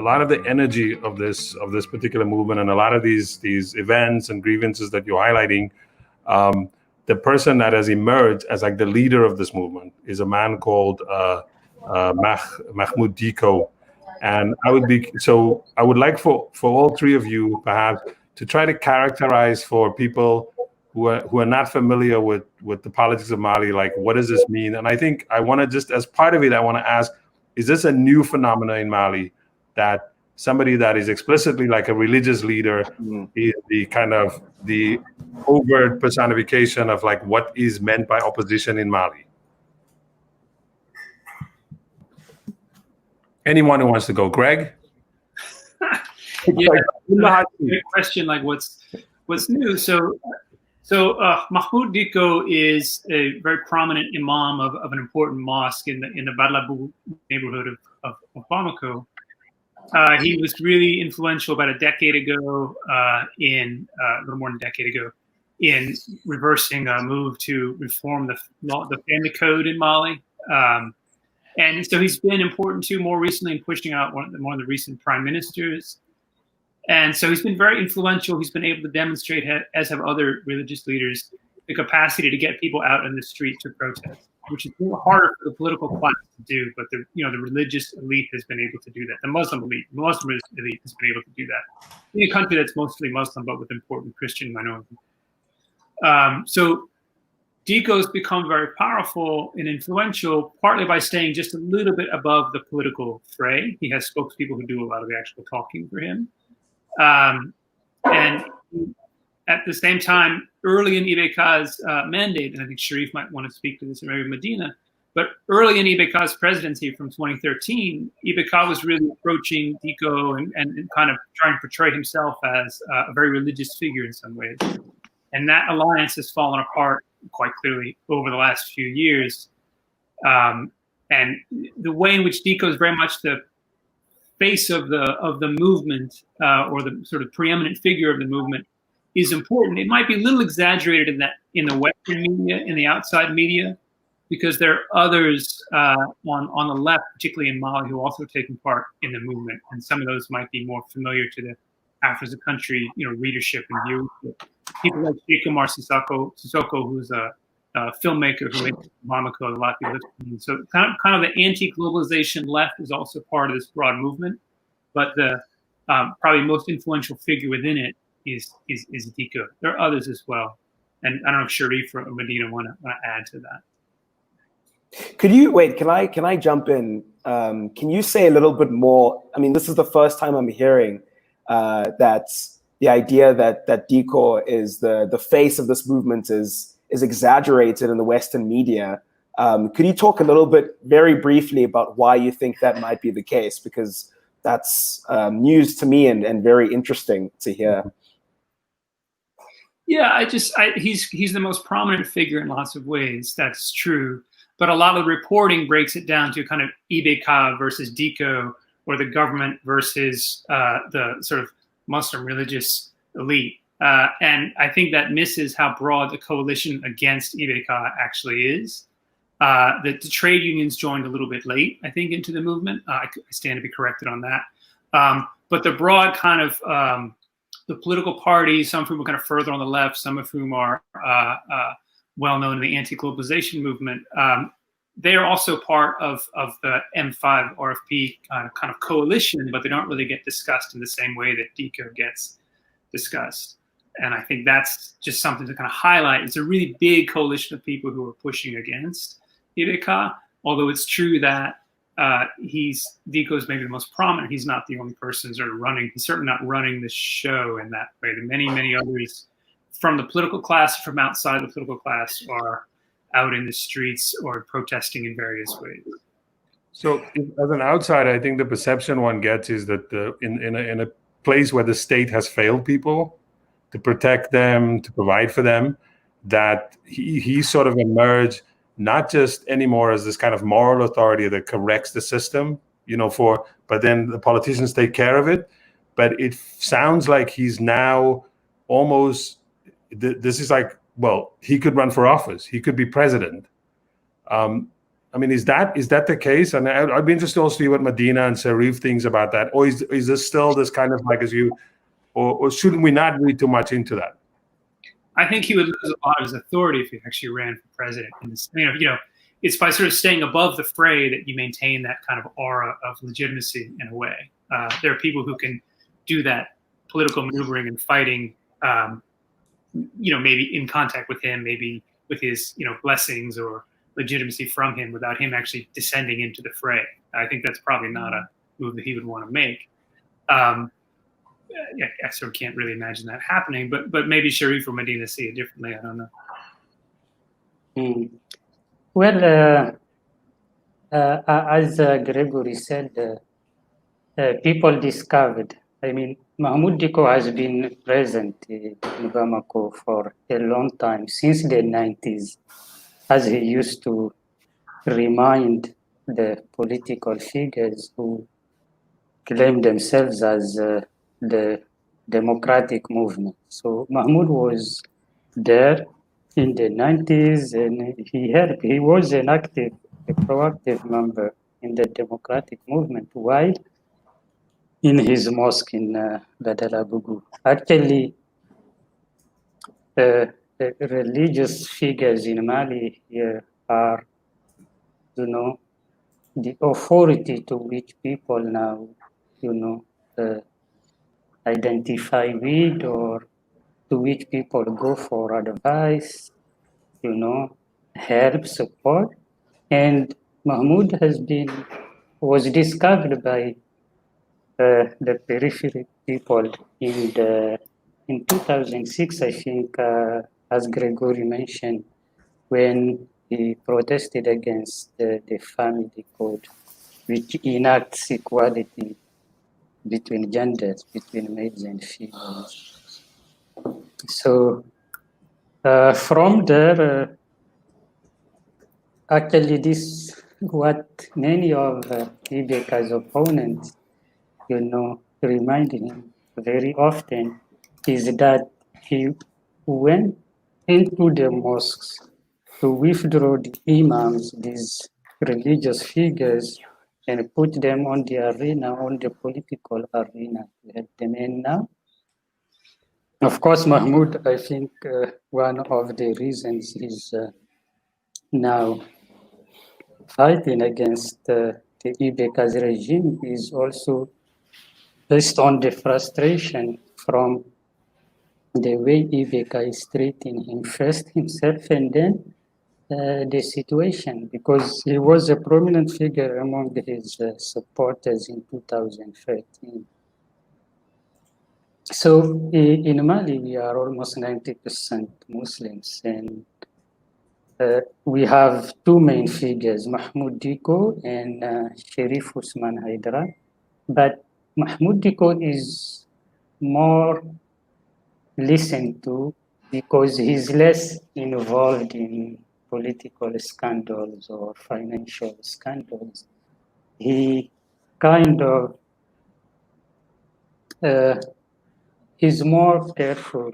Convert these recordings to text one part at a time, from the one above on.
lot of the energy of this particular movement and a lot of these events and grievances that you're highlighting, the person that has emerged as like the leader of this movement is a man called Mahmoud Dicko. And I would like for all three of you perhaps to try to characterize for people who are not familiar with the politics of Mali, like what does this mean? And I think I want to just, as part of it, I want to ask, is this a new phenomenon in Mali that somebody that is explicitly like a religious leader is the kind of the overt personification of like what is meant by opposition in Mali? Anyone who wants to go? Greg? Yeah, great question. Like what's new? So Mahmoud Dicko is a very prominent imam of an important mosque in the Badlabou neighborhood of Bamako. He was really influential about a decade ago, a little more than a decade ago, in reversing a move to reform the family code in Mali. And so he's been important too, more recently in pushing out one of the recent prime ministers. And so he's been very influential. He's been able to demonstrate, as have other religious leaders, the capacity to get people out in the street to protest, which is a little harder for the political class to do. But the religious elite has been able to do that. The Muslim elite has been able to do that in a country that's mostly Muslim, but with important Christian minority. So Dicko's become very powerful and influential, partly by staying just a little bit above the political fray. He has spokespeople who do a lot of the actual talking for him. And at the same time, early in Ibeka's mandate, and I think Sharif might want to speak to this, or maybe Medina, but early in Ibeka's presidency from 2013, Ibeka was really approaching Dicko and kind of trying to portray himself as a very religious figure in some ways. And that alliance has fallen apart quite clearly over the last few years. And the way in which Dicko is very much the face of the movement, or the sort of preeminent figure of the movement, is important. It might be a little exaggerated in the Western media, in the outside media, because there are others on the left, particularly in Mali, who are also taking part in the movement, and some of those might be more familiar to the Africa country, readership and viewership. People like Sheikh Omar Sissoko, who's a filmmaker who lives in Bamako, a lot of people live. So kind of the anti-globalization left is also part of this broad movement, but the probably most influential figure within it is Dicko. There are others as well, and I don't know if Sharif or Medina want to add to that. Could you wait? Can I jump in? Can you say a little bit more? I mean, this is the first time I'm hearing that the idea that Dicko is the face of this movement is exaggerated in the Western media. Could you talk a little bit, very briefly, about why you think that might be the case? Because that's news to me and very interesting to hear. Yeah, he's the most prominent figure in lots of ways. That's true. But a lot of the reporting breaks it down to kind of Ibeka versus Dicko, or the government versus the sort of Muslim religious elite. And I think that misses how broad the coalition against Ibeka actually is. The trade unions joined a little bit late, I think, into the movement. I stand to be corrected on that. But the broad kind of the political parties, some of whom are kind of further on the left, some of whom are well known in the anti-globalization movement, they are also part of the M5 RFP kind of coalition, but they don't really get discussed in the same way that Dicko gets discussed. And I think that's just something to kind of highlight. It's a really big coalition of people who are pushing against Ibeka, although it's true that Dicko's maybe the most prominent. He's not the only person sort of running. He's certainly not running the show in that way. There are many, many others from the political class, from outside the political class, are out in the streets or protesting in various ways. So as an outsider, I think the perception one gets is that in a place where the state has failed people to protect them, to provide for them, that he sort of emerged not just anymore as this kind of moral authority that corrects the system, but then the politicians take care of it. But it sounds like he's now almost, this is like, well, he could run for office. He could be president. I mean, is that the case? And I'd be interested also to see what Medina and Sharif thinks about that. Or is this still this kind of like, or shouldn't we not read too much into that? I think he would lose a lot of his authority if he actually ran for president. It's by sort of staying above the fray that you maintain that kind of aura of legitimacy in a way. There are people who can do that political maneuvering and fighting, maybe in contact with him, maybe with his, blessings or legitimacy from him without him actually descending into the fray. I think that's probably not a move that he would want to make. I sort of can't really imagine that happening, but maybe Sharif or Medina see it differently. I don't know. Well, as Gregory said, people discovered. I mean, Mahmoud Dicko has been present in Bamako for a long time, since the 90s, as he used to remind the political figures who claim themselves as the democratic movement. So Mahmoud was there in the 90s, and he helped. He was a proactive member in the democratic movement while in his mosque in Badalabugu. Actually, religious figures in Mali here are, the authority to which people now, identify with, or to which people go for advice, help, support. And Mahmoud was discovered by the periphery people in 2006, I think, as Gregory mentioned, when he protested against the family code, which enacts equality between genders, between males and females. So from there, actually this, what many of Ibeka's opponents, reminded him very often, is that he went into the mosques to withdraw the imams, these religious figures, and put them on the arena, on the political arena, to help them. And now, of course, Mahmoud, I think one of the reasons he's now fighting against the Ibeka's regime is also based on the frustration from the way Ibeka is treating him first himself and then the situation, because he was a prominent figure among his supporters in 2013. So in Mali, we are almost 90% Muslims, and we have two main figures, Mahmoud Dicko and Sharif Usman Haidara. But Mahmoud Dicko is more listened to because he's less involved in political scandals or financial scandals. He kind of is more careful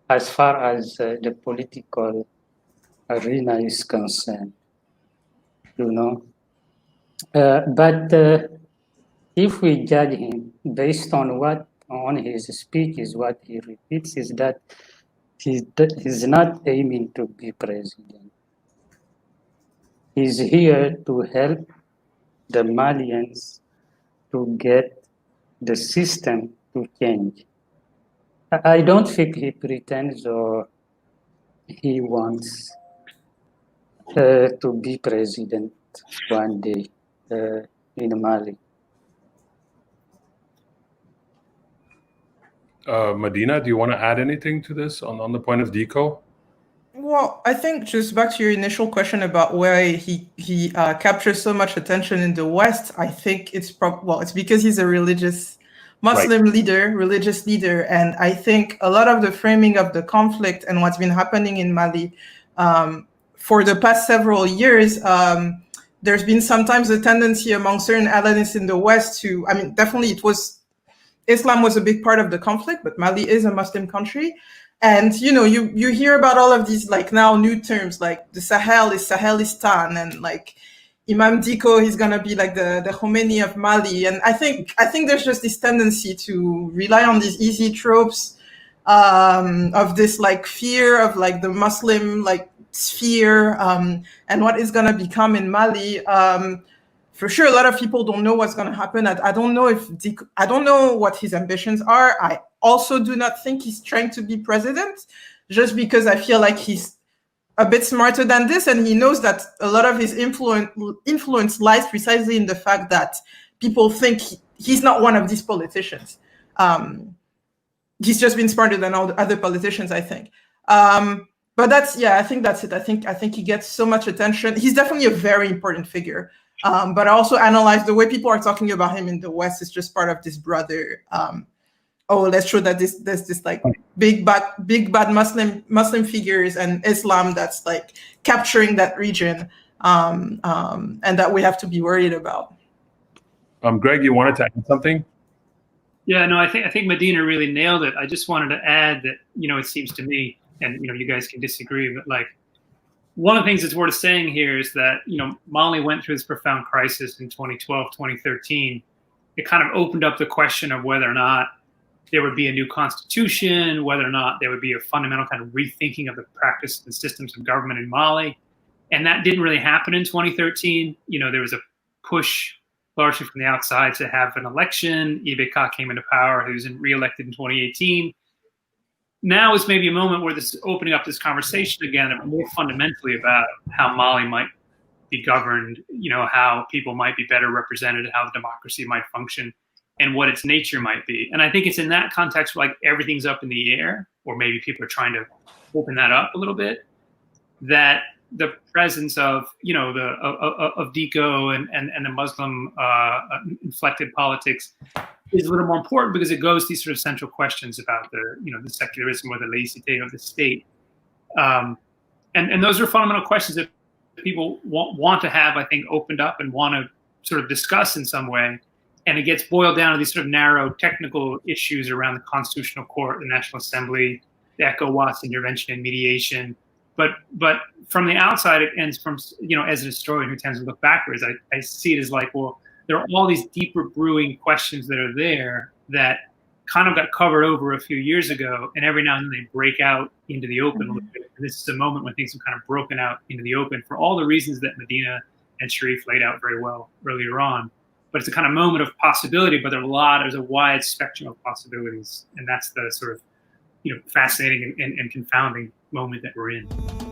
as far as the political arena is concerned, But if we judge him based on his speeches, what he repeats is that he's not aiming to be president. He's here to help the Malians to get the system to change. I don't think he pretends or he wants to be president one day in Mali. Medina, do you want to add anything to this on the point of Dicko? Well, I think just back to your initial question about why he captures so much attention in the West, I think it's because he's a religious Muslim religious leader. And I think a lot of the framing of the conflict and what's been happening in Mali for the past several years, there's been sometimes a tendency among certain analysts in the West definitely Islam was a big part of the conflict, but Mali is a Muslim country. And you hear about all of these like now new terms like the Sahel is Sahelistan, and like Imam Dicko, he's gonna be like the Khomeini of Mali. And I think there's just this tendency to rely on these easy tropes of this like fear of like the Muslim like sphere and what is gonna become in Mali. For sure, a lot of people don't know what's gonna happen. I don't know if Dicko, I don't know what his ambitions are. I also do not think he's trying to be president, just because I feel like he's a bit smarter than this, and he knows that a lot of his influence lies precisely in the fact that people think he's not one of these politicians. He's just been smarter than all the other politicians, I think. But I think that's it. I think he gets so much attention. He's definitely a very important figure. But I also analyze the way people are talking about him in the West is just part of this broader. Let's show that there's this like big bad Muslim figures and Islam that's like capturing that region, and that we have to be worried about. Greg, you wanted to add something? Yeah, no, I think Medina really nailed it. I just wanted to add that, it seems to me, and you guys can disagree, but like one of the things that's worth saying here is that, Mali went through this profound crisis in 2012, 2013. It kind of opened up the question of whether or not there would be a new constitution, whether or not there would be a fundamental kind of rethinking of the practice and systems of government in Mali. And that didn't really happen in 2013. There was a push largely from the outside to have an election. Ibeka came into power, who was re-elected in 2018. Now is maybe a moment where this is opening up this conversation again, more fundamentally about how Mali might be governed, how people might be better represented, how the democracy might function, and what its nature might be. And I think it's in that context where like everything's up in the air, or maybe people are trying to open that up a little bit, that the presence of, of Dicko and the Muslim inflected politics is a little more important, because it goes to these sort of central questions about the secularism or the laicite of the state. And those are fundamental questions that people want to have, I think, opened up and want to sort of discuss in some way. And it gets boiled down to these sort of narrow technical issues around the Constitutional Court, the National Assembly, the ECOWAS intervention and mediation. But from the outside, it ends from, as a historian who tends to look backwards, I see it as like, well, there are all these deeper brewing questions that are there that kind of got covered over a few years ago, and every now and then they break out into the open a little bit. And this is a moment when things have kind of broken out into the open for all the reasons that Medina and Sharif laid out very well earlier on. But it's a kind of moment of possibility, but there's a wide spectrum of possibilities. And that's the sort of, fascinating and confounding moment that we're in.